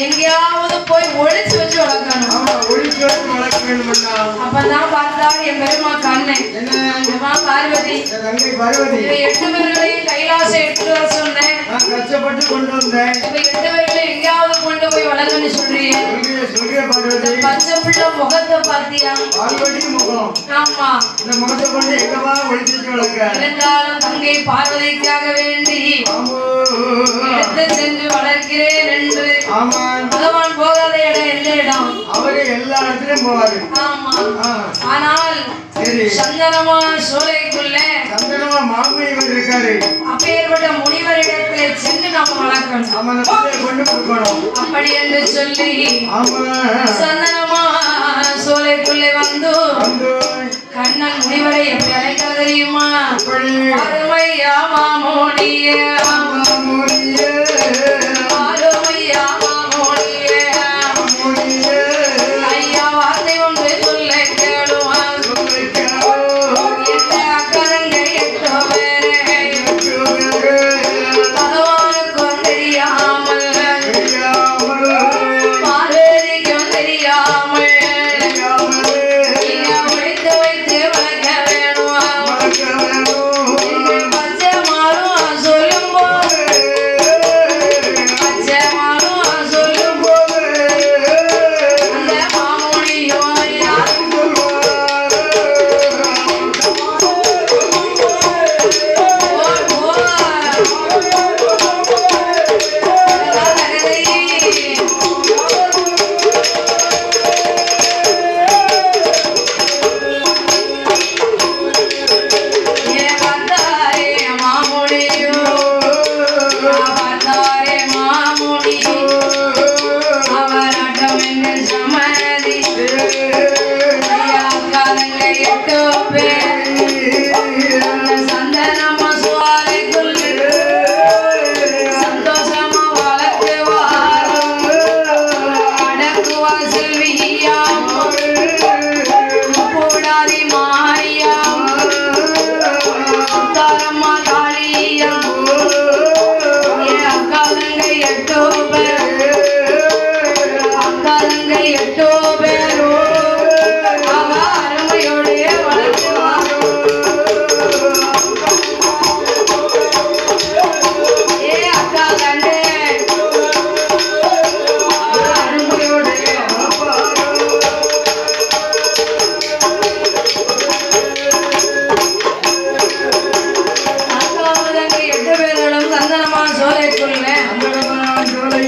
எங்கேயாவது போய் ஒளிச்சு வச்சு வளர்க்கணும். அப்பதான் பார்த்தா என் பெருமா கண்ணன் பார்வதி 8 பேர்களையும் கைலாசம் எடுத்துட்டு வர சொன்னேன். கஷ்டப்பட்டு கொண்டு வந்தேன். இப்ப 8 பேர்களையும் எங்கேயாவது கொண்டு போய் வளர்க்கணும்னு சொல்றீங்க. பச்சை பிள்ளை முகத்தை பார்த்தியா? முகம். ஆமா, இந்த முகத்தை கொண்டு எங்கவா ஒளிச்சு வளர்க்க இருந்தாலும் தங்கை பார்வதிக்காக வேண்டி எடுத்து சென்று வளர்க்கிறேன் என்று. பகவான் போகாத இடம் எந்த இடம்? அவரு எல்லா இடத்துலயும் போவாரு. ஆமா, ஆனால் சந்தனமா சோலைக்குள்ள சந்தனமா மாமுனிவர் இருக்காரு. அப்பேற்பட்ட முனிவரிடத்துல சென்று நாம வளர்க்கணும். கொண்டு கொடுக்கணும் அப்படி என்று சொல்லி சந்தனமா சோலைக்குள்ளே வந்து கண்ணன் முனிவரை எப்படி அழைக்க தெரியுமா? அருமையா மாமோனிய